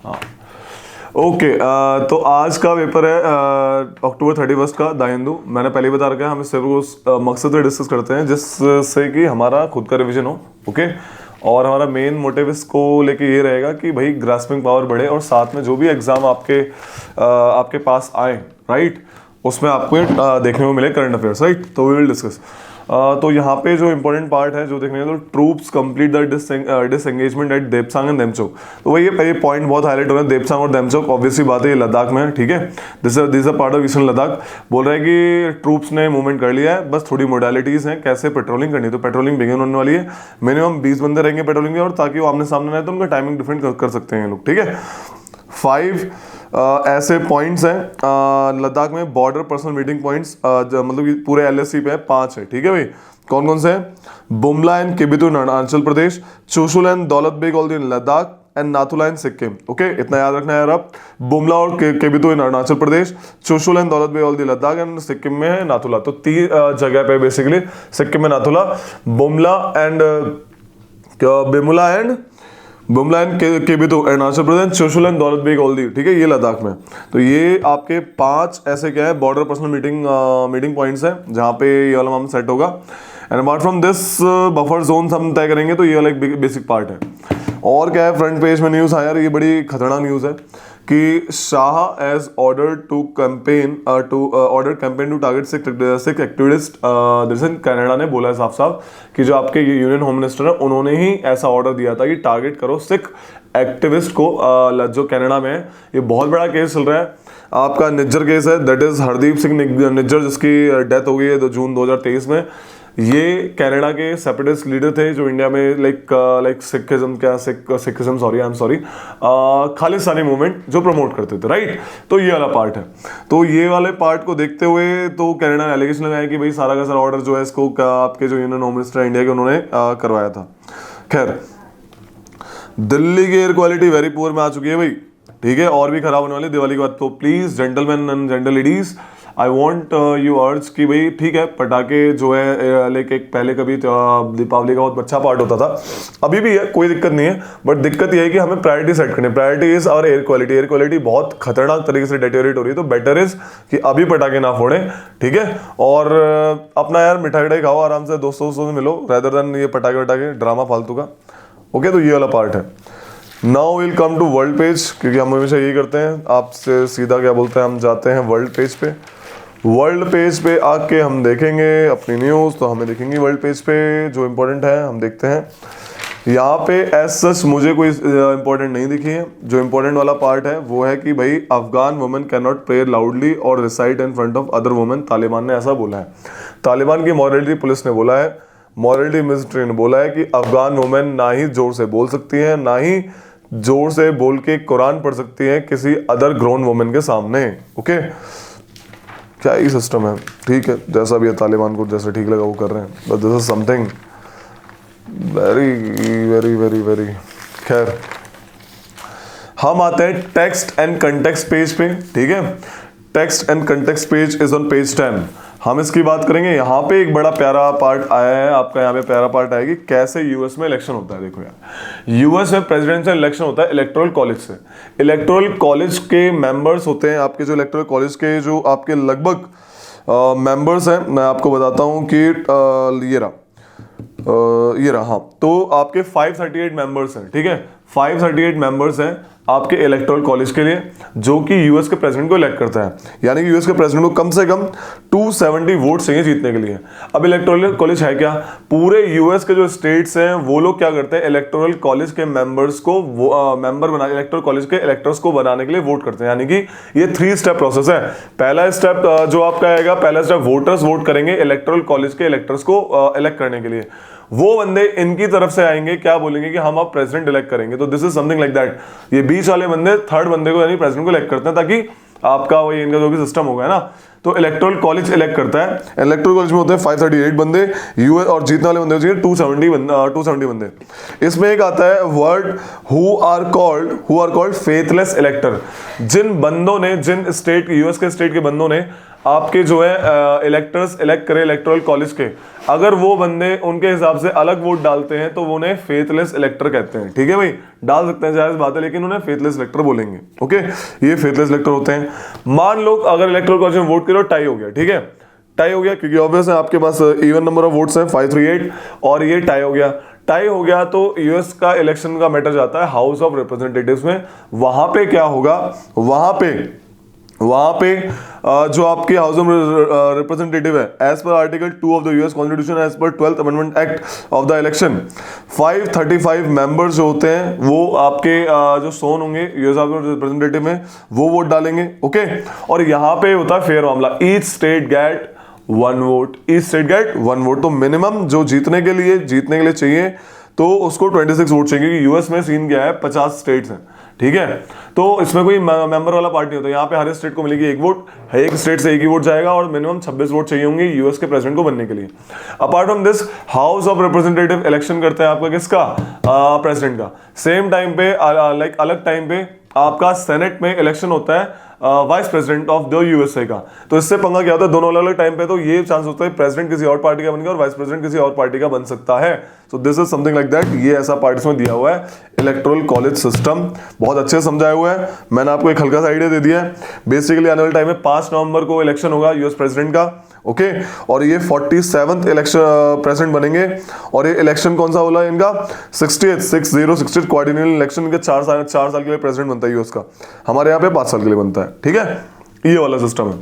हाँ ओके। तो आज का पेपर है अक्टूबर 31 का द हिंदू। मैंने पहले ही बता रखा है, हम इस पेपर को उस मकसद से डिस्कस करते हैं जिससे कि हमारा खुद का रिवीजन हो। ओके, और हमारा मेन मोटिव इसको लेके ये रहेगा कि भाई ग्रास्पिंग पावर बढ़े और साथ में जो भी एग्जाम आपके पास आए, राइट, उसमें आपको देखने को मिले करंट अफेयर्स, राइट। तो वी विल डिस्कस। तो यहाँ पे जो इंपॉर्टेंट पार्ट है जो देखने को, तो troops complete the disengagement at Depsang and Demchok. तो वही ये पॉइंट बहुत हाईलाइट हो रहा है, देपसांग और देमचोक। ऑब्वियसली बात है ये लद्दाख में है, ठीक है। This is a part of eastern Ladakh. बोल रहा है कि ट्रूप्स ने मूवमेंट कर लिया है, बस थोड़ी मोडालिटीज हैं कैसे पेट्रोलिंग करनी है। तो पेट्रोलिंग बिगिन होने वाली है, मिनिमम 20 बंदे रहेंगे पेट्रोलिंग में, और ताकि वो आमने सामने रहे तो उनका टाइमिंग डिफरेंट कर सकते हैं लोग, ठीक है। 5 ऐसे पॉइंट्स हैं लद्दाख में, बॉर्डर पर्सनल मीटिंग पॉइंट्स, मतलब पूरे LSC पे 5 है, ठीक है भाई। कौन कौन से हैं? Bumla and Kibithu in Arunachal Pradesh, Chushul and Daulat Beg Oldi in Ladakh and Nathula in Sikkim. Okay, इतना याद रखना है यार आप। बुमला और Kibithu in Arunachal Pradesh, Chushul and Daulat Beg Oldi Ladakh and Sikkim में है नाथुला। तो 3 जगह पे बेसिकली, सिक्किम में Nathula, Bumla and Kibithu Arunachal Pradesh, Chushul and Daulat Beg Oldi, ठीक है, ये लद्दाख में। तो ये आपके 5 ऐसे क्या है बॉर्डर पर्सनल मीटिंग पॉइंट्स है जहाँ पे ये वाला हम सेट होगा। And apart from this buffer zone हम तय करेंगे, तो ये वाला एक बेसिक पार्ट है। और क्या है फ्रंट पेज में न्यूज़ है यार, ये बड़ी खतरनाक न्यूज़ है कि Shah has order campaign to target Sikh activist. दरअसल कनाडा ने बोला है साफ साफ कि जो आपके यूनियन होम मिनिस्टर है उन्होंने ही ऐसा ऑर्डर दिया था कि टारगेट करो सिख एक्टिविस्ट को, जो कनाडा में है। ये बहुत बड़ा केस चल रहा है, आपका निज्जर केस है, दैट इज हरदीप सिंह निज्जर, जिसकी डेथ हो गई है जून 2023 में। ये कनाडा के सेपरेटिस्ट लीडर थे जो इंडिया में लाइक खालिस्तानी मूवमेंट जो प्रमोट करते थे, राइट। तो ये वाला पार्ट है। तो ये वाले पार्ट को देखते हुए तो कनाडा ने एलिगेशन लगाया कि भाई सारा का सारा ऑर्डर जो है इसको आपके जो यूनियन होम मिनिस्टर इंडिया के उन्होंने करवाया था। खैर, दिल्ली की एयर क्वालिटी वेरी पुअर में आ चुकी है भाई, ठीक है, और भी खराब होने वाली दिवाली के बाद। तो please gentleman and gentle ladies, I want you अर्ज कि भाई ठीक है, पटाखे जो है लाइक एक पहले कभी दीपावली का बहुत अच्छा पार्ट होता था, अभी भी है, कोई दिक्कत नहीं है। बट दिक्कत यह है कि हमें प्रायोरिटी सेट करनी है। प्रायोरिटी इज और एयर क्वालिटी बहुत खतरनाक तरीके से डेटोरेट हो रही है। तो बेटर इज कि अभी पटाखे ना फोड़ें, ठीक है। और अपना यार मिठाई खाओ, आराम से दोस्तों से मिलो, रेदर देन ये पटाखे ड्रामा फालतू का। ओके, तो ये वाला पार्ट है। Now will come to world page, क्योंकि हम हमेशा यही करते हैं, आपसे सीधा क्या बोलते हैं, हम जाते हैं वर्ल्ड पेज पे। वर्ल्ड पेज पे आके हम देखेंगे अपनी न्यूज़, तो हमें देखेंगे वर्ल्ड पेज पे जो इम्पोर्टेंट है हम देखते हैं। यहाँ पे एज सच मुझे कोई इंपॉर्टेंट नहीं दिखी है। जो इम्पोर्टेंट वाला पार्ट है वो है कि भाई Afghan women can not pray loudly और recite in front of other women. Taliban ने ऐसा बोला है। तालिबान की मॉरलिटी पुलिस ने बोला है, मॉरलिटी मिनिस्ट्री ने बोला है कि अफगान वुमेन ना ही जोर से बोल सकती है, ना ही जोर से बोल के कुरान पढ़ सकती है किसी अदर ग्रोन वुमेन के सामने। ओके, क्या ही सिस्टम है, ठीक है, जैसा भी है, तालिबान को जैसे ठीक लगा वो कर रहे हैं, but this is something very very very very. खैर, हम आते हैं टेक्स्ट एंड कंटेक्स्ट पेज पे, ठीक है। Text and context page is on page 10। हम इसकी बात करेंगे। यहाँ पे एक बड़ा प्यारा पार्ट आया है आपका, यहाँ पे प्यारा पार्ट आया कि कैसे यूएस में इलेक्शन होता है। देखो यार, यूएस में प्रेसिडेंशियल इलेक्शन होता है इलेक्टोरल कॉलेज से। इलेक्टोरल कॉलेज के मेंबर्स होते हैं आपके, जो इलेक्टोरल कॉलेज के जो आपके लगभग मेंबर्स हैं, मैं आपको बताता हूँ कि ये रहा, हाँ। तो आपके 538 मेंबर्स हैं, ठीक है, 538 मेंबर्स हैं आपके इलेक्टोरल कॉलेज के लिए, जो कि यूएस के प्रेसिडेंट को इलेक्ट करता है। यानी कि यूएस के प्रेसिडेंट को कम से कम 270 वोट चाहिए जीतने के लिए। अब इलेक्टोरल कॉलेज है क्या, पूरे यूएस के जो स्टेट्स हैं वो लोग क्या करते हैं, इलेक्टोरल कॉलेज के मेंबर्स को मेंबर बना, इलेक्टोरल कॉलेज के इलेक्टर्स को बनाने के लिए वोट करते हैं। यानी कि ये 3 स्टेप प्रोसेस है। पहला स्टेप जो आपका आएगा, पहला स्टेप वोटर्स वोट करेंगे इलेक्टोरल कॉलेज के इलेक्टर्स को इलेक्ट करने के लिए। वो बंदे इनकी तरफ से आएंगे, क्या बोलेंगे कि हम अब प्रेसिडेंट इलेक्ट करेंगे। तो this is something like that. ये बीच वाले बंदे थर्ड बंदे को यानी प्रेसिडेंट को इलेक्ट करते हैं, ताकि आपका वही इनका जो भी सिस्टम होगा ना, तो इलेक्टोरल कॉलेज इलेक्ट करता है। इलेक्टोरल कॉलेज में होते हैं 538 बंदे यूएस, और जीतने वाले बंदे चाहिए 270 बंदे। इसमें एक आता है word who are called faithless elector. जिन बंदों ने, जिन स्टेट, यूएस के स्टेट के बंदों ने आपके जो है इलेक्टर्स इलेक्ट करे इलेक्टोरल कॉलेज के, अगर वो बंदे उनके हिसाब से अलग वोट डालते हैं तो वो उन्हें फेथलेस इलेक्टर कहते हैं। ठीक है भाई, डाल सकते हैं जायज बात है, लेकिन उन्हें फेथलेस इलेक्टर बोलेंगे। ओके, ये फेथलेस इलेक्टर होते हैं। मान लो अगर इलेक्टोरल कॉलेज में वोट करो, टाई हो गया, ठीक है, टाई हो गया, क्योंकि ऑब्वियस है आपके पास इवन नंबर ऑफ वोट्स है 538, और ये टाई हो गया। टाई हो गया तो यूएस का इलेक्शन का मैटर जाता है हाउस ऑफ रिप्रेजेंटेटिव्स में। वहां पे क्या होगा, वहां पे जो आपके हाउस ऑफ रिप्रेजेंटेटिव है, as per article 2 of the US constitution, as per 12th amendment act of the election, 535 members जो होते हैं वो आपके जो सोन होंगे यूएस हाउस ऑफ रिप्रेजेंटेटिव में, वो वोट डालेंगे। ओके, और यहाँ पे होता है फेयर मामला, each state get 1 vote, each state get 1 vote. तो मिनिमम जो जीतने के लिए चाहिए तो उसको 26 वोट चाहिए, क्योंकि यूएस में सीन क्या है 50 स्टेट्स हैं। ठीक है, तो इसमें कोई मेंबर वाला पार्ट नहीं होता। यहाँ पे हर स्टेट को मिलेगी 1 वोट, एक स्टेट से 1 ही वोट जाएगा, और मिनिमम 26 वोट चाहिए होंगे यूएस के प्रेसिडेंट को बनने के लिए। Apart from this, house of representative election करते हैं आपका किसका, प्रेसिडेंट का। सेम टाइम पे लाइक अलग टाइम पे आपका सेनेट में इलेक्शन होता है vice president of the USA का। तो इससे पंगा क्या होता है, दोनों अलग अलग टाइम पे, तो ये चांस होता है प्रेसिडेंट किसी और पार्टी का बन गया और वाइस प्रेसिडेंट किसी और पार्टी का बन सकता है। So this is something like that. ये ऐसा पार्ट इसमें दिया हुआ है, इलेक्टोरल कॉलेज सिस्टम बहुत अच्छे से समझाया हुआ है। मैंने आपको एक हल्का सा आइडिया दे दिया है। बेसिकली आने वाले टाइम में 5 नवंबर को इलेक्शन होगा यूएस प्रेसिडेंट का। ओके, और ये 47th इलेक्शन प्रेसिडेंट बनेंगे, और ये इलेक्शन कौन सा होला इनका, 60th क्वाड्रिएनल इलेक्शन के 4 साल के लिए प्रेसिडेंट बनता है यूएस का। हमारे यहाँ पे 5 साल के लिए बनता है। ठीक है, ये वाला सिस्टम है।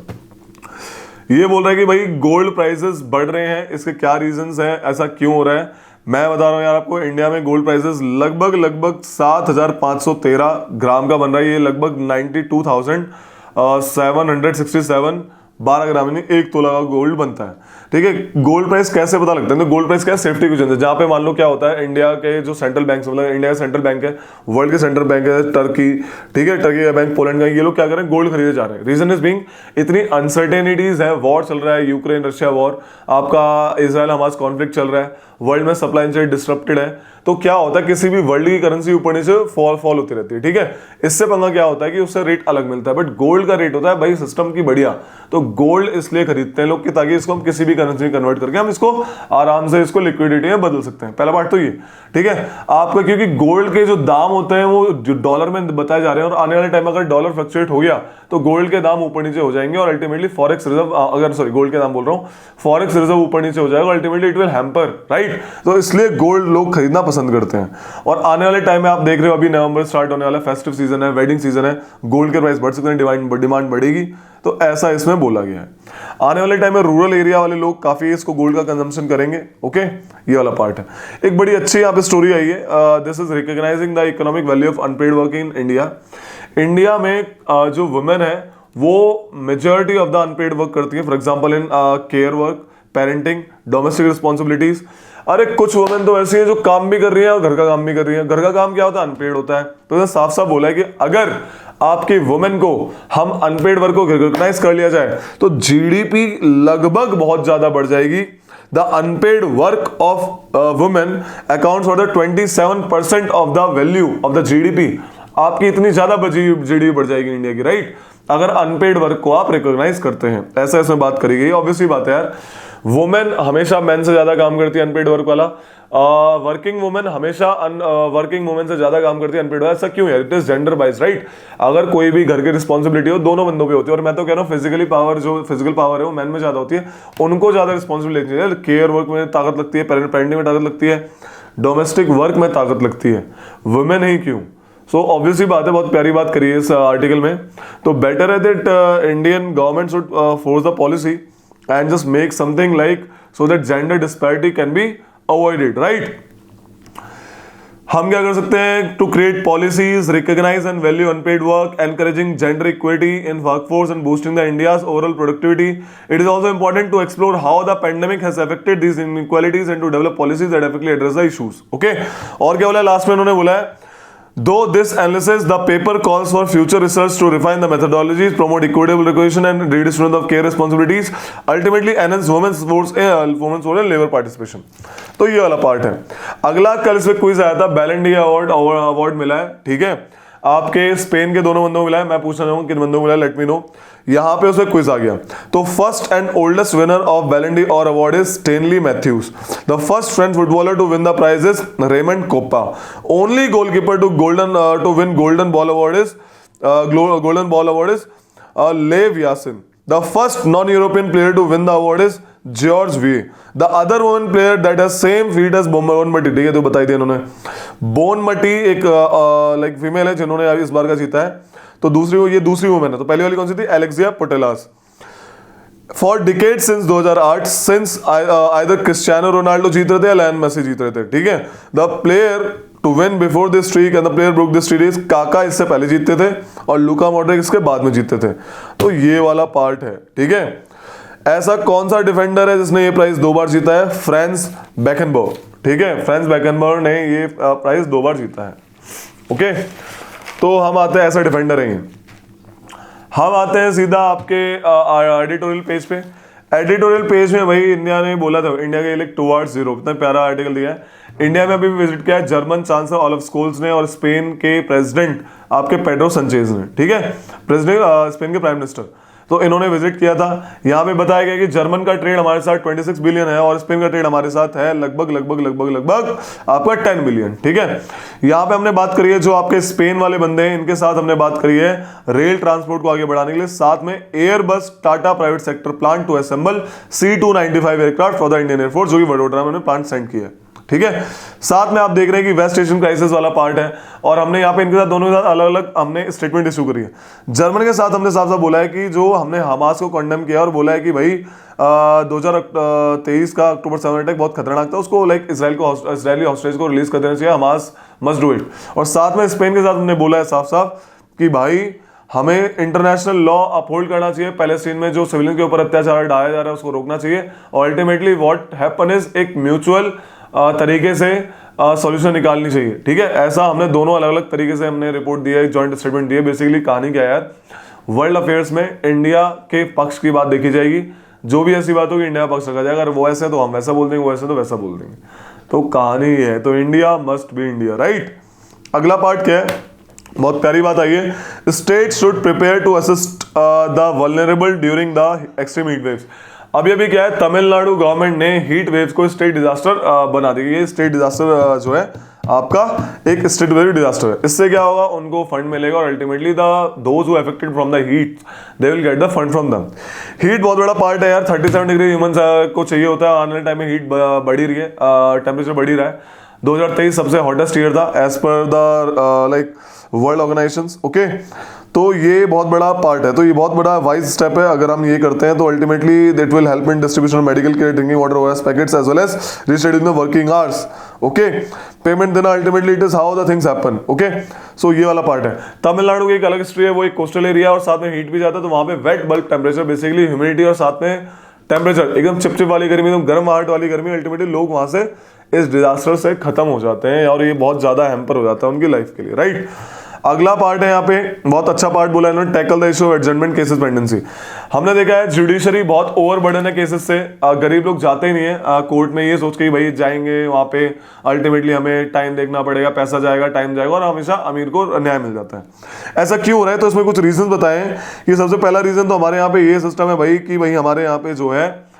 ये बोल रहा है कि भाई गोल्ड प्राइसेस बढ़ रहे हैं, इसके क्या रीजंस हैं, ऐसा क्यों हो रहा है। मैं बता रहा हूं यार आपको, इंडिया में गोल्ड प्राइसेस लगभग 7513 ग्राम का बन रहा है। ये लगभग 92,767 12 ग्राम यानी 1 तोला का गोल्ड बनता है। ठीक है, गोल्ड प्राइस कैसे पता लगता है, तो गोल्ड प्राइस क्या है, सेफ्टी क्वेश्चन है। जहां पे मान लो क्या होता है, इंडिया के जो सेंट्रल बैंक, मतलब इंडिया का सेंट्रल बैंक है, वर्ल्ड के सेंट्रल बैंक है टर्की, ठीक है, टर्की का बैंक, पोलैंड का, ये लोग क्या कर रहे हैं, गोल्ड खरीदे जा रहे हैं। रीजन इज बीइंग इतनी अनसर्टेनिटीज है, वॉर चल रहा है, यूक्रेन रशिया वॉर, आपका इजराइल हमास कॉन्फ्लिक्ट चल रहा है, वर्ल्ड में सप्लाई चेन डिस्टरप्टेड है। तो क्या होता है, किसी भी वर्ल्ड की करेंसी ऊपर नीचे फॉल होती रहती है। ठीक है, इससे पंगा क्या होता है कि उससे रेट अलग मिलता है, बट गोल्ड का रेट होता है भाई सिस्टम की बढ़िया। तो गोल्ड इसलिए खरीदते हैं लोग कि ताकि इसको हम किसी भी करेंसी में कन्वर्ट करके हम इसको आराम से इसको लिक्विडिटी में बदल सकते हैं। पहला पार्ट तो ये। ठीक है, आपका क्योंकि गोल्ड के जो दाम होते हैं वो डॉलर में बताए जा रहे हैं, और आने वाले टाइम अगर डॉलर फ्लक्चुएट हो गया तो गोल्ड के दाम ऊपर नीचे हो जाएंगे, और अल्टीमेटली फॉरेक्स रिजर्व, गोल्ड के दाम बोल रहा हूँ, फॉरेक्स रिजर्व ऊपर नीचे हो जाएगा, ultimately it will hamper, right. तो इसलिए गोल्ड लोग खरीदना पसंद करते हैं। और आने वाले टाइम में आप देख रहे हो, अभी नवंबर स्टार्ट होने वाला, फेस्टिव सीजन है, वेडिंग सीजन है, गोल्ड के प्राइस बढ़ सकते हैं, डिमांड बढ़ेगी। तो ऐसा इसमें बोला गया है। आने वाले टाइम में रूरल एरिया वाले लोग काफी इसको गोल्ड का कंजम्पशन करेंगे। ओके, ये वाला पार्ट है। एक बड़ी अच्छी यहाँ पे स्टोरी आई है, this is recognising the economic value of unpaid work in India. India में जो वुमेन है वो majority of the unpaid work करती है। For example in care work, parenting, domestic responsibilities. अरे कुछ वुमेन तो ऐसी है जो काम भी कर रही है और घर का काम भी कर रही है। घर का काम क्या होता है, अनपेड होता है। तो साफ साफ बोला है कि अगर आपकी वुमेन को हम अनपेड वर्क को रिकॉग्नाइज कर लिया जाए तो जीडीपी लगभग बहुत ज्यादा बढ़ जाएगी। The unpaid work of women accounts for the 27% of the value of the GDP. आपकी इतनी ज्यादा जीडीपी बढ़ जाएगी इंडिया की, राइट, अगर अनपेड वर्क को आप रिकॉग्नाइज करते हैं। ऐसे ऐसे बात करी गई। ऑब्वियसली बात है यार, वुमेन हमेशा मेन से ज्यादा काम करती है अनपेड वर्क वाला। वर्किंग वुमेन हमेशा वर्किंग वुमेन से ज्यादा काम करती है अनपेड वाला। ऐसा क्यों है, it is gender bias, right. अगर कोई भी घर की रिस्पॉन्सिबिलिटी हो, दोनों बंदों पे होती है। और मैं तो कह रहा हूँ फिजिकली पावर, जो फिजिकल पावर है वो मैन में ज्यादा होती है, उनको ज्यादा रिस्पॉन्सिबिलिटी है। केयर वर्क में ताकत लगती है, पेरेंटिंग में ताकत लगती है, डोमेस्टिक वर्क में ताकत लगती है, वुमेन ही क्यों। सो ऑब्वियसली बात है, बहुत प्यारी बात करी है इस आर्टिकल में। तो बेटर है that Indian government should force the policy and just make something like so that gender disparity can be avoided, right? हम क्या कर सकते हैं, to create policies, recognize and value unpaid work, encouraging gender equity in workforce and boosting the India's overall productivity. It is also important to explore how the pandemic has affected these inequalities and to develop policies that effectively address the issues. Okay? और क्या बोला last में उन्होंने बोला है, Though this analysis, the paper calls for future research to refine the methodologies, promote equitable recognition and redistribution of care responsibilities, ultimately enhance women's votes and labor participation. तो ये वाला पार्ट है। अगला कल इसमें क्विज आया था, बैलन डी अवार्ड मिला है, ठीक है, आपके स्पेन के दोनों बंदों को मिला है। मैं पूछना चाहूंगा किन बंदों को मिला है, लेट मी नो। यहां पे उसमें क्विज आ गया। तो first and oldest winner of बैलन डी और award is Stanley Matthews. The first French footballer to win the prize is Raymond Kopa. Only goalkeeper to win golden ball award is Lev Yashin. The first non European player to win the award is George Weah. The other woman player that has same feat as Bonmati, ठीक है, तो बताई थी इन्होंने। बोनमटी एक like female है जिन्होंने इस बार का जीता है। तो ये दूसरी वुमेन है। तो पहली वाली कौन सी थी? Alexia Putellas. For decade since 2008 since either Cristiano Ronaldo जीत रहे थे या लायन मेसी जीत रहे थे, ठीक है। The player to win before this streak and the player broke this streak is Kaka, इससे पहले जीतते थे, और लुका मॉड्रिक इसके बाद में जीतते थे। तो ये वाला पार्ट है, ठीक है। ऐसा कौन सा डिफेंडर है जिसने ये प्राइज 2 बार जीता है? फ्रांस बेकनबॉर्ग, ठीक है, फ्रांस बेकनबॉर्ग ने ये प्राइज 2 बार जीता है। ओके, तो हम आते हैं, ऐसा डिफेंडर है ये। हम आते हैं सीधा आपके एडिटोरियल पेज पे। एडिटोरियल पेज में भाई इंडिया ने बोला था, इंडिया के लिए टुवर्ड्स यूरोप, इतना प्यारा आर्टिकल दिया है। इंडिया में अभी भी विजिट किया है जर्मन चांसलर ओलाफ स्कोल्स ने और स्पेन के प्रेसिडेंट आपके पेड्रो संचेज ने, ठीक है, प्रेसिडेंट स्पेन के प्राइम मिनिस्टर। तो इन्होंने विजिट किया था। यहाँ पे बताया गया कि जर्मन का ट्रेड हमारे साथ 26 बिलियन है और स्पेन का ट्रेड हमारे साथ है लगभग आपका 10 बिलियन, ठीक है। यहाँ पे हमने बात करी है जो आपके स्पेन वाले बंदे हैं, इनके साथ हमने बात करी है रेल ट्रांसपोर्ट को आगे बढ़ाने के लिए, साथ में Airbus Tata private sector plant to assemble C295 aircraft for the Indian Air Force, जो कि वडोदरा में प्लांट सेंड किया है, ठीक है। साथ में आप देख रहे हैं कि वेस्ट एशियन क्राइसिस वाला पार्ट है, और हमने यहाँ पे इनके साथ दोनों के साथ अलग अलग हमने स्टेटमेंट इशू करी है। जर्मन के साथ हमने साफ साफ बोला है कि जो हमने हमास को कंडेम किया और बोला है कि भाई 2023 का अक्टूबर 7 अटैक बहुत खतरनाक था, उसको लाइक इजरायली हॉस्टेज को रिलीज कर देना चाहिए, हमास मस्ट डू इट। और साथ में स्पेन के साथ हमने बोला है साफ साफ कि भाई हमें इंटरनेशनल लॉ अपहोल्ड करना चाहिए, पैलेस्टीन में जो सिविलियन के ऊपर अत्याचार ढाया जा रहा है उसको रोकना चाहिए, और अल्टीमेटली व्हाट हैपन इज एक म्यूचुअल तरीके से सॉल्यूशन निकालनी चाहिए, ठीक है। ऐसा हमने दोनों अलग अलग तरीके से हमने रिपोर्ट दिया है, जॉइंट स्टेटमेंट दिया है। बेसिकली कहानी क्या है यार, वर्ल्ड अफेयर्स में इंडिया के पक्ष की बात देखी जाएगी, जो भी ऐसी बात होगी इंडिया का पक्ष रखा जाएगा। अगर वो ऐसे तो हम वैसा बोल देंगे, वो ऐसे तो वैसा बोल देंगे। तो कहानी ये है, तो India must be India, right. अगला पार्ट क्या है, बहुत प्यारी बात आई है, state should prepare to assist the vulnerable during the extreme heat waves. अभी क्या है, तमिलनाडु गवर्नमेंट ने हीट वेव्स को स्टेट डिजास्टर बना दी। ये स्टेट डिजास्टर जो है आपका एक स्टेट वेरी डिजास्टर है। इससे क्या होगा, उनको फंड मिलेगा और ultimately those who affected from the heat they will get the fund from them. Heat बहुत बड़ा पार्ट है यार, 37 डिग्री ह्यूमंस को चाहिए होता है। आने वाले टाइम में हीट बढ़ी रही है, टेम्परेचर बढ़ी रहा है। 2023 सबसे हॉटेस्ट ईयर था as per the like world organisations, okay. तो ये बहुत बड़ा पार्ट है, तो ये बहुत बड़ा वाइज स्टेप है। अगर हम ये करते हैं तो ultimately that will help in distribution of medical care, drinking water, ORS packets as well as rescheduling the working hours, okay. Payment देना ultimately it is how the things happen, okay. So ये वाला part है। तमिलनाडु की एक अलग history है, वो एक कोस्टल एरिया और साथ में हीट भी जाता है, तो वहां पे wet bulb temperature, basically humidity और साथ में टेम्परेचर एकदम चिपचिप वाली गर्मी, एकदम गर्म आहट वाली गर्मी, अल्टीमेटली लोग वहां से इस डिजास्टर से खत्म हो जाते हैं और ये बहुत ज्यादा हैम्पर हो जाता है उनकी लाइफ के लिए, राइट। अगला पार्ट है यहाँ पे, बहुत अच्छा पार्ट बोला है इन्होंने, tackle the issue of adjournment cases pendency. हमने देखा है जुडिशरी बहुत ओवरबर्डन है केसेस से, गरीब लोग जाते ही नहीं है कोर्ट में ये सोच के भाई जाएंगे वहां पे, अल्टीमेटली हमें टाइम देखना पड़ेगा, पैसा जाएगा, टाइम जाएगा, और हमेशा अमीर को न्याय मिल जाता है। ऐसा क्यों हो रहा है, तो इसमें कुछ रीजन बताएं। ये सबसे पहला रीजन तो हमारे यहाँ पे ये सिस्टम है भाई कि भाई हमारे यहाँ पे जो है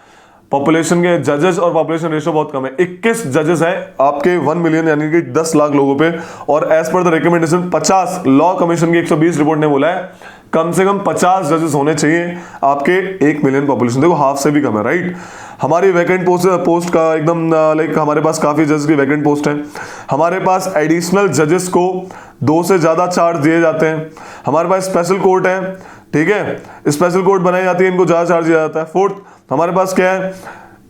पॉपुलेशन के जजेस और पॉपुलेशन रेशियो बहुत कम है। 21 जजेस हैं आपके 1 मिलियन यानी कि 10 लाख लोगों पे, और as per the recommendation 50 law commission की 120 रिपोर्ट ने बोला है कम से कम 50 जजेस होने चाहिए आपके 1 मिलियन पॉपुलेशन। देखो हाफ से भी कम है, राइट। हमारी वैकेंट पोस्ट का एकदम लाइक हमारे पास काफी जजेस की वैकेंट पोस्ट है। हमारे पास एडिशनल जजेस को 2 से ज्यादा चार्ज दिए जाते हैं। हमारे पास स्पेशल कोर्ट है, ठीक है, स्पेशल कोर्ट बनाई जाती है, इनको ज्यादा चार्ज दिया जाता है। फोर्थ, हमारे पास क्या है,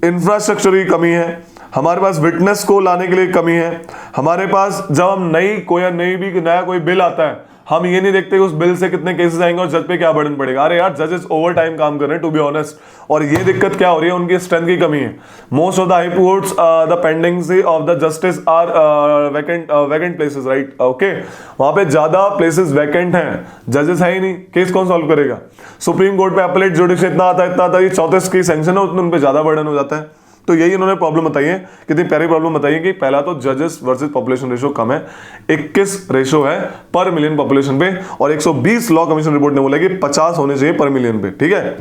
इंफ्रास्ट्रक्चर की कमी है। हमारे पास विटनेस को लाने के लिए कमी है। हमारे पास जब हम नया कोई बिल आता है हम ये नहीं देखते कि उस बिल से कितने केसेस आएंगे और जज पे क्या बर्डन पड़ेगा। अरे यार जजेस ओवर टाइम काम कर रहे हैं टू बी ऑनेस्ट, और ये दिक्कत क्या हो रही है, उनकी स्ट्रेंथ की कमी है। Most of the high courts the pendency of the justice are vacant places, right, okay, वहां पे ज्यादा प्लेसेस वैकेंट हैं, जजेस है ही नहीं, केस कौन सॉल्व करेगा। सुप्रीम कोर्ट पे अपीलेट जुडिशियल इतना आता है, ये 34 की सैंक्शन है, उतने उन पे ज्यादा बर्डन हो जाता है। तो यही इन्होंने प्रॉब्लम बताई है, कितनी प्यारी प्रॉब्लम बताई है कि पहला तो जजेस वर्सेस पॉपुलेशन रेशो कम है, 21 रेशो है पर मिलियन पॉपुलेशन पे, और 120 लॉ कमीशन रिपोर्ट ने बोला कि 50 होने चाहिए पर मिलियन पे, ठीक है।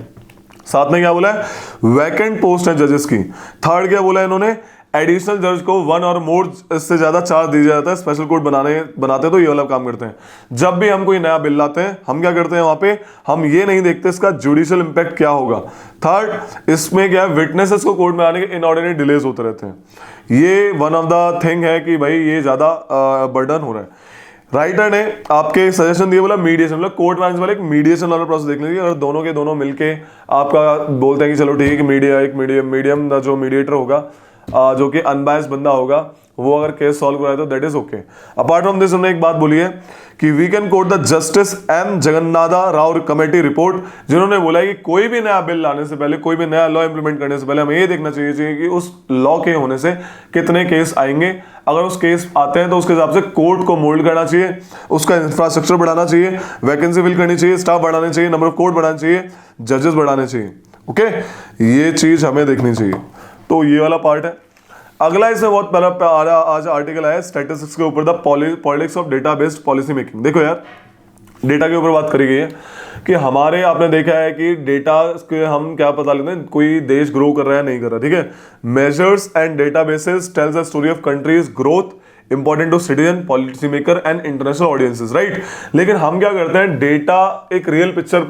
साथ में क्या बोला है, वैकेंट पोस्ट है जजेस की। थर्ड क्या बोला है इन्होंने, एडिशनल जज को 1 और मोर इससे ज्यादा चार्ज दिया जाता है, स्पेशल कोर्ट बनाते तो ये वाला काम करते हैं। जब भी हम कोई नया बिल लाते हैं हम क्या करते हैं, वहां पे हम ये नहीं देखते इसका जुडिशियल इंपैक्ट क्या होगा। थर्ड, इसमें क्या है, विटनेसेस को कोर्ट में आने के इनऑर्डिनरी डिलेज होते रहते हैं, ये वन ऑफ द थिंग है कि भाई ये ज्यादा बर्डन हो रहा है। राइटर ने आपके सजेशन दिए, बोला मीडिएशन, मतलब कोर्ट मैनेज वाले एक मीडिएशन वाला प्रोसेस देख लीजिए। अगर दोनों के दोनों मिलके आपका बोलते हैं कि चलो ठीक है कि मीडियम जो मीडिएटर होगा, जो कि अनबायस्ड बंदा होगा, वो अगर केस सॉल्व कराए तो that is okay. Apart from this उन्होंने एक बात बोली है कि we can quote the justice M Jagannatha Rao committee report, जिन्होंने बोला है कि कोई भी नया बिल लाने से पहले, कोई भी नया लॉ इंप्लीमेंट करने से पहले हमें ये देखना चाहिए कि उस लॉ के होने से कितने केस आएंगे। अगर उस केस आते हैं तो उसके हिसाब से कोर्ट को मोल्ड करना चाहिए, उसका इंफ्रास्ट्रक्चर बढ़ाना चाहिए, वैकेंसी फिल करनी चाहिए, स्टाफ बढ़ाने चाहिए, नंबर ऑफ कोर्ट बढ़ाने चाहिए, जजेस बढ़ाने चाहिए, ओके, ये चीज हमें देखनी चाहिए। तो ये वाला पार्ट है। अगला इसमें बहुत पहला आज आर्टिकल आया स्टैटिस्टिक्स के ऊपर, the politics of data based policy making. देखो यार, डेटा के ऊपर बात करी गई है कि हमारे, आपने देखा है कि डेटा के हम क्या पता लेते हैं, कोई देश ग्रो कर रहा है नहीं कर रहा, ठीक है। Measures and data basis tells the story of countries growth, important to citizen, policy maker and international audiences, right. लेकिन हम क्या करते हैं, डेटा एक रियल पिक्चर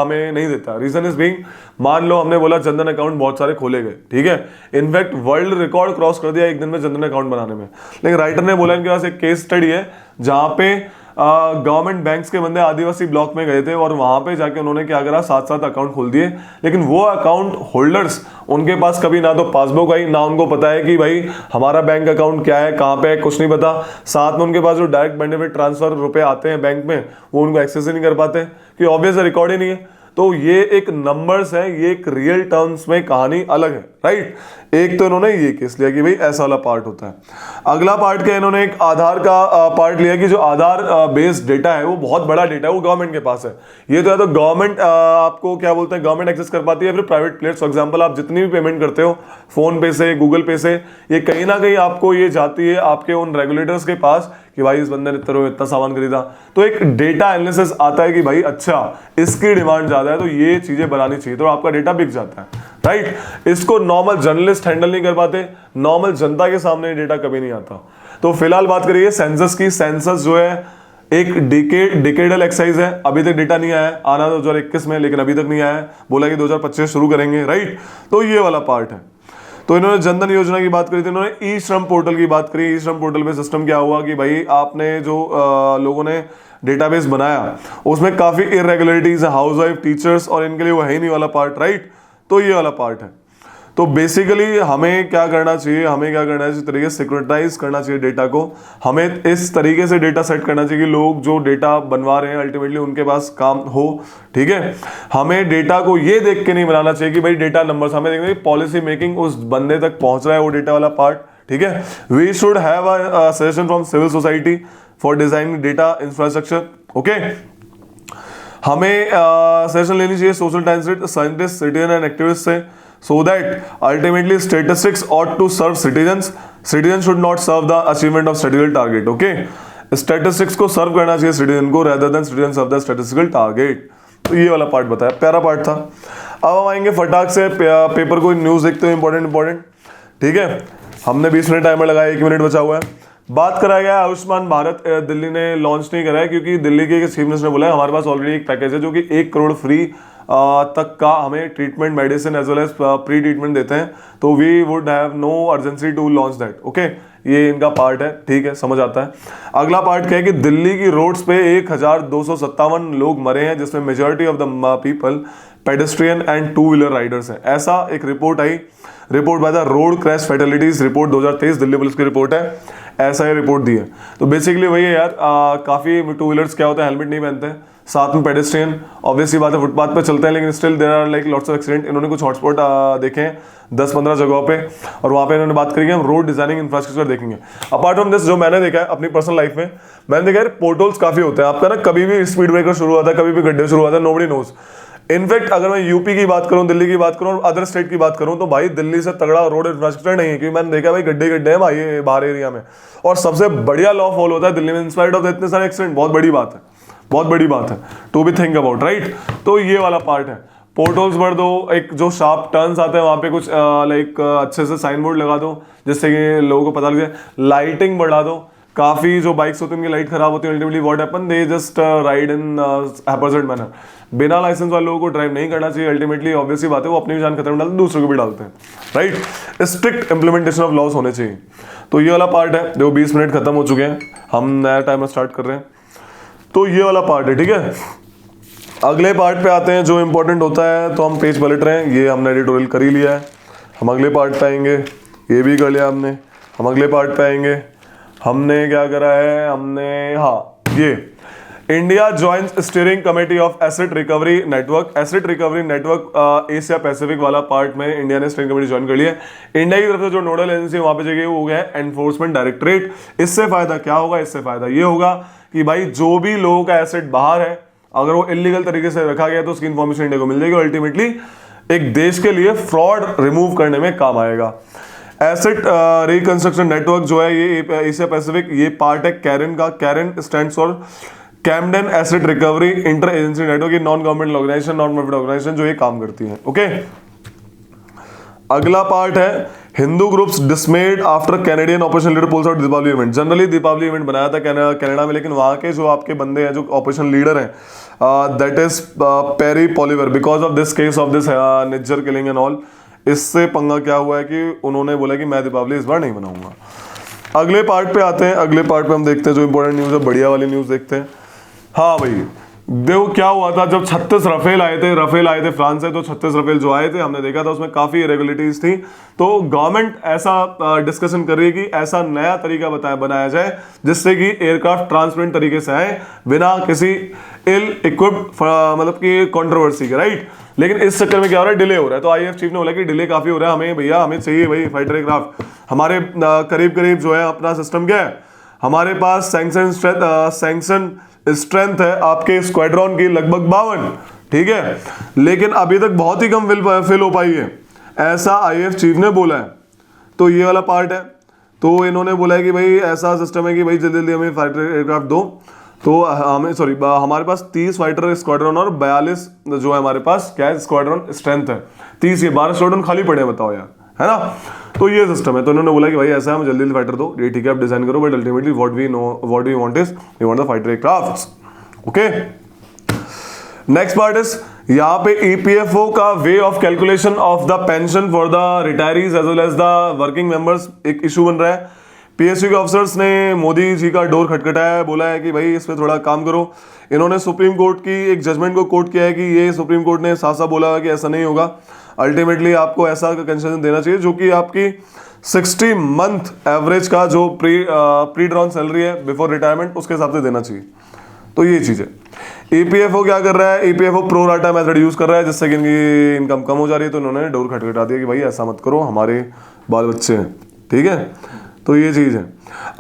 हमें नहीं देता। रीजन इज बीइंग, मान लो हमने बोला जनधन अकाउंट बहुत सारे खोले गए, ठीक है, इनफैक्ट वर्ल्ड रिकॉर्ड क्रॉस कर दिया एक दिन में जनधन अकाउंट बनाने में। लेकिन राइटर ने बोला इनके पास एक केस स्टडी है जहां पे गवर्नमेंट बैंक्स के बंदे आदिवासी ब्लॉक में गए थे और वहां पे जाके उन्होंने क्या करा, 7-7 अकाउंट खोल दिए। लेकिन वो अकाउंट होल्डर्स, उनके पास कभी ना तो पासबुक आई, ना उनको पता है कि भाई हमारा बैंक अकाउंट क्या है, कहाँ पे है, कुछ नहीं पता। साथ में उनके पास जो डायरेक्ट बेनिफिट ट्रांसफर रुपए आते हैं बैंक में, वो उनको एक्सेस ही नहीं कर पाते क्योंकि ऑब्वियस रिकॉर्ड ही नहीं है। तो ये एक नंबर्स है, ये एक रियल टर्म्स में कहानी अलग है, राइट। एक तो इन्होंने ये केस लिया कि भाई ऐसा वाला पार्ट होता है। अगला पार्ट क्या, इन्होंने एक आधार का पार्ट लिया कि जो आधार बेस्ड डेटा है वो बहुत बड़ा डेटा है, वो गवर्नमेंट के पास है। ये तो है तो गवर्नमेंट आपको क्या बोलते हैं, गवर्नमेंट एक्सेस कर पाती है, फिर प्राइवेट प्लेयर्स। फॉर एग्जांपल आप जितनी भी पेमेंट करते हो फोन पे से, गूगल पे से, ये कहीं ना कहीं आपको ये जाती है आपके उन रेगुलेटर्स के पास कि भाई इस बंदे ने इतना सामान खरीदा। तो एक डेटा एनालिसिस आता है कि भाई अच्छा इसकी डिमांड ज्यादा है तो ये चीजें बनानी चाहिए, तो आपका डेटा बिक जाता है, राइट। इसको नॉर्मल जर्नलिस्ट हैंडल नहीं कर पाते, नॉर्मल जनता के सामने डेटा कभी नहीं आता। तो फिलहाल बात करिए सेंसस की। सेंसस जो है एक डिकेडल एक्सरसाइज है, अभी तक डेटा नहीं आया है, आना 2021 में, लेकिन अभी तक नहीं आया है, बोला कि 2025 शुरू करेंगे, राइट। तो ये वाला पार्ट है। तो इन्होंने जनधन योजना की बात करी थी, इन्होंने ई श्रम पोर्टल की बात करी। ई श्रम पोर्टल में सिस्टम क्या हुआ कि भाई आपने जो लोगों ने डेटाबेस बनाया उसमें काफी इरेगुलरिटीज है, हाउस वाइफ, टीचर्स, और इनके लिए वो है ही नहीं वाला पार्ट, राइट। तो ये वाला पार्ट है। तो बेसिकली हमें क्या करना चाहिए, तरीके से सिक्योरिटाइज करना चाहिए डेटा को। हमें इस तरीके से डेटा सेट करना चाहिए कि लोग जो डेटा बनवा रहे हैं अल्टीमेटली उनके पास काम हो, ठीक है। हमें डेटा को ये देख के नहीं बनाना चाहिए कि भाई डेटा नंबर्स, हमें देखना चाहिए पॉलिसी मेकिंग उस बंदे तक पहुंच रहा है वो डेटा वाला पार्ट, ठीक है। We should have a suggestion from civil society for designing data infrastructure, okay. हमें सजेशन लेनी चाहिए social scientist, citizen and activist से, so that ultimately statistics ought to serve citizens. Citizens should not serve the achievement of statistical target, okay? Statistics को सर्व करना चाहिए citizen को, rather than citizens serve the statistical target. तो ये वाला part बताया, प्यारा पार्ट था। अब हम आएंगे फटाक से पेपर को न्यूज देखते हैं, इंपॉर्टेंट, ठीक है। हमने 20 मिनट टाइमर लगाया, 1 मिनट बचा हुआ है। बात कराया गया आयुष्मान भारत, दिल्ली ने लॉन्च नहीं कराया क्योंकि दिल्ली के चीफ मिनिस्टर ने बोला है हमारे पास ऑलरेडी एक पैकेज है जो कि 1 करोड़ फ्री तक का हमें treatment, medicine as well as pre treatment देते हैं, तो we would have no urgency to launch that, okay. ये इनका पार्ट है, ठीक है, समझ आता है। अगला पार्ट क्या है कि दिल्ली की रोड्स पे 1257 लोग मरे हैं, जिसमें majority of the people pedestrian and 2 wheeler riders हैं। ऐसा एक रिपोर्ट आई, report by the road crash fatalities report 2023, Delhi police की रिपोर्ट है। ऐसा ही रिपोर्ट दी है। तो बेसिकली वही है यार, काफ़ी टू व्हीलर्स क्या होता है, हेलमेट नहीं पहनते हैं, साथ में पेडेस्ट्रियन, ऑब्वियसली बात है फुटपाथ पे चलते हैं, लेकिन still there are like lots of accident. इन्होंने कुछ हॉटस्पॉट देखे हैं 10-15 जगहों पे, और वहाँ पे इन्होंने बात करी कि हम रोड डिजाइनिंग इंफ्रास्ट्रक्चर देखेंगे। अपार्ट फ्रॉम दिस, जो मैंने देखा है अपनी पर्सनल लाइफ में, मैंने देखा है पोर्टल्स काफी होते हैं आपका ना, कभी भी स्पीड ब्रेकर शुरू होता है, कभी भी गड्ढे शुरू होता है, नोबडी नोज। इनफैक्ट अगर मैं यूपी की बात करूं, दिल्ली की बात करूं और अदर स्टेट की बात करूं, तो भाई दिल्ली से तगड़ा रोड इंफ्रास्ट्रक्चर नहीं है, क्योंकि मैंने देखा भाई गड्ढे गड्ढे हैं भाई बाहर एरिया में, और सबसे बढ़िया लॉ फॉलो होता है दिल्ली में, इंस्पाइट ऑफ इतने सारे एक्सीडेंट। बहुत बड़ी बात है, बहुत बड़ी बात है to be think about, right. तो ये वाला पार्ट है। पोर्टल्स भर दो, एक जो शार्प टर्न्स आते हैं वहां पे कुछ लाइक अच्छे से साइन बोर्ड लगा दो, जिससे कि लोगों को पता लगे। लाइटिंग बढ़ा दो, काफी जो बाइक्स होती हैं उनकी लाइट खराब होती है, ultimately what happen, they just ride in haphazard manner. बिना लाइसेंस वाले लोगों को ड्राइव नहीं करना चाहिए, अल्टीमेटली ऑब्वियसली बात है वो अपनी भी जान खतरे में डालते हैं, दूसरों को भी डालते हैं, right. Strict implementation of loss होने चाहिए। तो ये वाला पार्ट है। देखो 20 मिनट खत्म हो चुके हैं, हम नया टाइमर स्टार्ट कर रहे हैं। तो ये वाला पार्ट है, ठीक है। अगले पार्ट पे आते हैं जो इंपॉर्टेंट होता है। तो हम पेज पलट रहे हैं, ये हमने एडिटोरियल कर ही लिया है। हम अगले पार्ट पे आएंगे, ये भी कर लिया हमने। हम अगले पार्ट पे आएंगे, हमने क्या करा है, हमने हाँ ये India joint steering committee of asset recovery network. Asset recovery network Asia Pacific वाला पार्ट में इंडिया ने स्टीयरिंग कमेटी ज्वाइन कर लिया है। इंडिया की तरफ से जो नोडल एजेंसी वहां पे जगह वो हो गया है एनफोर्समेंट डायरेक्टरेट। इससे फायदा क्या होगा, इससे फायदा ये होगा कि भाई जो भी लोगों का एसेट बाहर है, अगर वो इलीगल तरीके से रखा गया तो उसकी इन्फॉर्मेशन इंडिया को मिल जाएगी, अल्टीमेटली एक देश के लिए फ्रॉड रिमूव करने में काम आएगा। एसेट रिकंस्ट्रक्शन नेटवर्क जो है ये एशिया पैसिफिक, ये पार्ट है कैरन का। CARIN stands for Camden Asset Recovery Inter Agency Network. ये non government organisation, non profit organisation जो ये काम करती है, ओके। अगला पार्ट है Hindu groups dismayed after Canadian operation leader pulls out Deepavali event. Generally Deepavali event बनाया था कनाडा में, लेकिन वहां के जो आपके बंदे हैं जो ऑपरेशन लीडर हैं, that is Perry Poliver, because of this case of this Nijjar killing and all, इससे पंगा क्या हुआ है कि उन्होंने बोला कि मैं दीपावली इस बार नहीं मनाऊंगा। अगले पार्ट पे आते हैं। अगले पार्ट पे हम देखते हैं जो इंपॉर्टेंट न्यूज है, बढ़िया वाली न्यूज देखते हैं। हाँ भाई देखो क्या हुआ था जब 36 रफेल आए थे फ्रांस से। तो 36 रफेल जो आए थे हमने देखा था उसमें काफी इरेगुलरिटीज थी। तो गवर्नमेंट ऐसा डिस्कशन कर रही है कि ऐसा नया तरीका बनाया जाए जिससे कि एयरक्राफ्ट ट्रांसपेरेंट तरीके से आए, बिना किसी इल इक्विप्ड मतलब कि कंट्रोवर्सी के, राइट। लेकिन इस चक्कर में क्या हो रहा है, डिले हो रहा है। तो आईएएफ चीफ ने बोला कि डिले काफी हो रहा है, हमें भैया हमें चाहिए भाई फाइटर एयरक्राफ्ट। हमारे करीब करीब जो है अपना सिस्टम क्या है, हमारे पास सैंक्शन स्ट्रेंथ है आपके स्क्वाड्रॉन की लगभग 52, ठीक है, लेकिन अभी तक बहुत ही कम फिल हो पाई है, ऐसा आईएएफ चीफ ने बोला है। तो ये वाला पार्ट है। तो इन्होंने बोला है कि भाई ऐसा सिस्टम है कि भाई जल्दी जल्दी हमें फाइटर एयरक्राफ्ट दो। तो हमारे पास 30 फाइटर स्क्वाड्रन और 42 जो है हमारे पास क्या है स्क्वाड्रन स्ट्रेंथ है। 30 ये 12 स्क्वाड्रन खाली पड़े हैं, बताओ यार, है ना। तो ये सिस्टम है। तो इन्होंने बोला कि भाई ऐसा है, हमें जल्दी जल्दी फाइटर दो, ये ठीक है आप डिजाइन करो, but ultimately what we want is we want the fighter aircrafts, okay. Next part is यहाँ पे ईपीएफओ का way of calculation of the pension for the retirees as well as the working members एक issue बन रहा है। PSU के officers ने मोदी जी का डोर खटखटाया है, बोला है कि भाई इस पे थोड़ा काम करो। इन्होंने सुप्रीम कोर्ट की एक जजमेंट को कोट किया है कि ये सुप्रीम कोर्ट ने साफ साफ बोला है कि ऐसा नहीं होगा, अल्टीमेटली आपको ऐसा कंसेशन देना चाहिए जो कि आपकी 60 मंथ एवरेज का जो प्री ड्रॉन सैलरी है बिफोर रिटायरमेंट उसके हिसाब से देना चाहिए। तो ये चीज है। ईपीएफओ क्या कर रहा है, EPFO pro rata method use कर रहा है जिससे कि इनकी इनकम कम हो जा रही है। तो इन्होंने डोर खटखटा दिया कि भाई ऐसा मत करो, हमारे बाल बच्चे हैं, ठीक है। तो ये चीज है।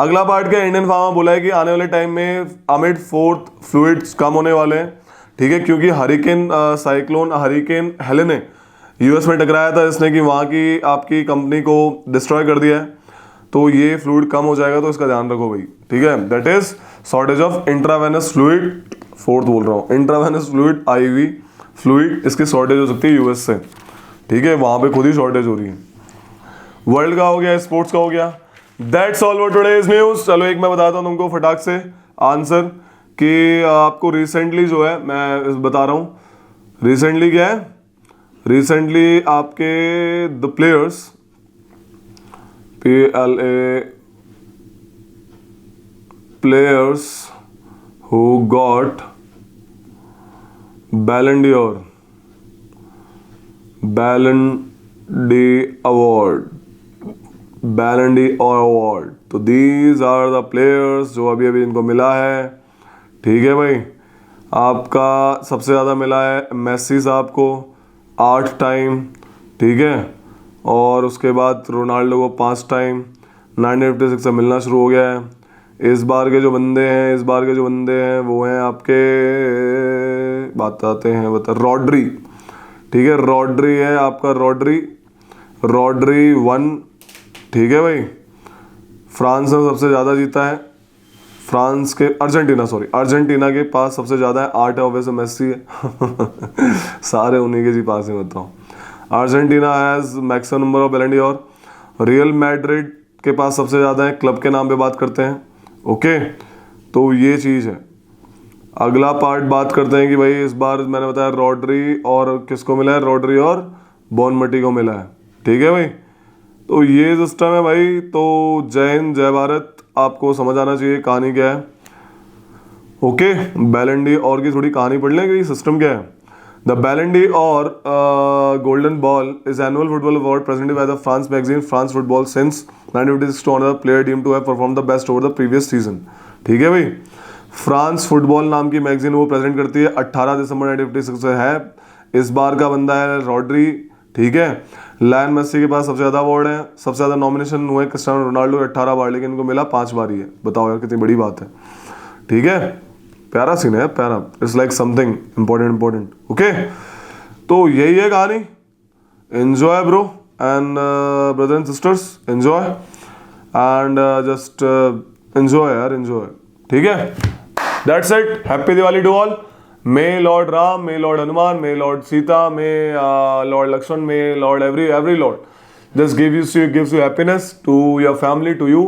अगला पार्ट क्या, इंडियन फार्मा बोला है कि आने वाले टाइम में अमिड फोर्थ फ्लूइड्स कम होने वाले हैं, ठीक है, क्योंकि हरिकेन हेलेन ने यूएस में टकराया था इसने कि वहां की आपकी कंपनी को डिस्ट्रॉय कर दिया है। तो ये फ्लूइड कम हो जाएगा, तो इसका ध्यान रखो भाई, ठीक है। That is shortage of intravenous fluid, fourth बोल रहा हूँ, इंट्रावेनस फ्लूइड आईवी फ्लूइड, इसकी शॉर्टेज हो सकती है यूएस से, ठीक है, वहां पे खुद ही शॉर्टेज हो रही है। वर्ल्ड का हो गया, स्पोर्ट्स का हो गया। That's all for today's news. चलो एक मैं बताता हूँ तुमको फटाक से आंसर कि आपको रिसेंटली जो है मैं बता रहा हूँ, रिसेंटली क्या है, रिसेंटली आपके the players players who got बैलन डी अवार्ड बैलन डी अवार्ड। तो दीज आर द प्लेयर्स जो अभी अभी इनको मिला है। ठीक है भाई, आपका सबसे ज़्यादा मिला है मेसी साहब को 8 टाइम। ठीक है, और उसके बाद रोनाल्डो को 5 टाइम। 1956 से मिलना शुरू हो गया है। इस बार के जो बंदे हैं वो हैं आपके, बताते हैं रॉड्री। ठीक है, रॉड्री है आपका, रॉड्री 1। ठीक है भाई, फ्रांस ने सबसे ज़्यादा जीता है। अर्जेंटीना के पास सबसे ज़्यादा है 8 है, वैसे मेसी है सारे उन्हीं के जी पास है, बताओ। Argentina has maximum number of बैलन डोर। रियल मैड्रिड के पास सबसे ज़्यादा है, क्लब के नाम पे बात करते हैं। ओके, तो ये चीज़ है। अगला पार्ट बात करते हैं कि भाई इस बार मैंने बताया रॉड्री और किसको मिला है, रॉड्री और बॉनमटी को मिला है। ठीक है भाई, तो ये सिस्टम है भाई। तो जय हिंद, जय भारत। आपको समझ आना चाहिए कहानी क्या है। ओके, बैलन डी और की थोड़ी कहानी पढ़ लें कि सिस्टम क्या है। द बैलन डी और golden ball is annual football award presented by the France magazine France football since 1956 to honour the player deemed to have perform the best over the previous season. ठीक है भाई, France football नाम की magazine वो present करती है। 18 दिसंबर 1956 से है। इस बार का बंदा है रॉड्री। ठीक है, लायन मेसी के पास सबसे ज़्यादा अवार्ड है, सबसे ज़्यादा नॉमिनेशन हुए क्रिस्टियानो रोनाल्डो 18 बार, लेकिन इनको मिला 5 बार ही है। बताओ यार कितनी बड़ी बात है। ठीक है, प्यारा सीन है, प्यारा। It's like something important. Okay, तो यही है कहानी। Enjoy bro and brother and sisters, enjoy and just enjoy यार, एंजॉय। ठीक है, that's it. Happy Diwali to all. May Lord Ram, may Lord Hanuman, may Lord Sita, may Lord Lakshman, may Lord every Lord just gives you happiness to your family, to you.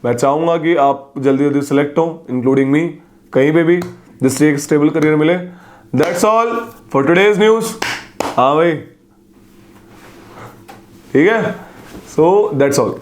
मैं चाहूँगा कि आप जल्दी select हो, including me, कहीं पे भी, जिससे एक स्टेबल करियर मिले। That's all for today's news। हाँ भाई, ठीक है, so that's all।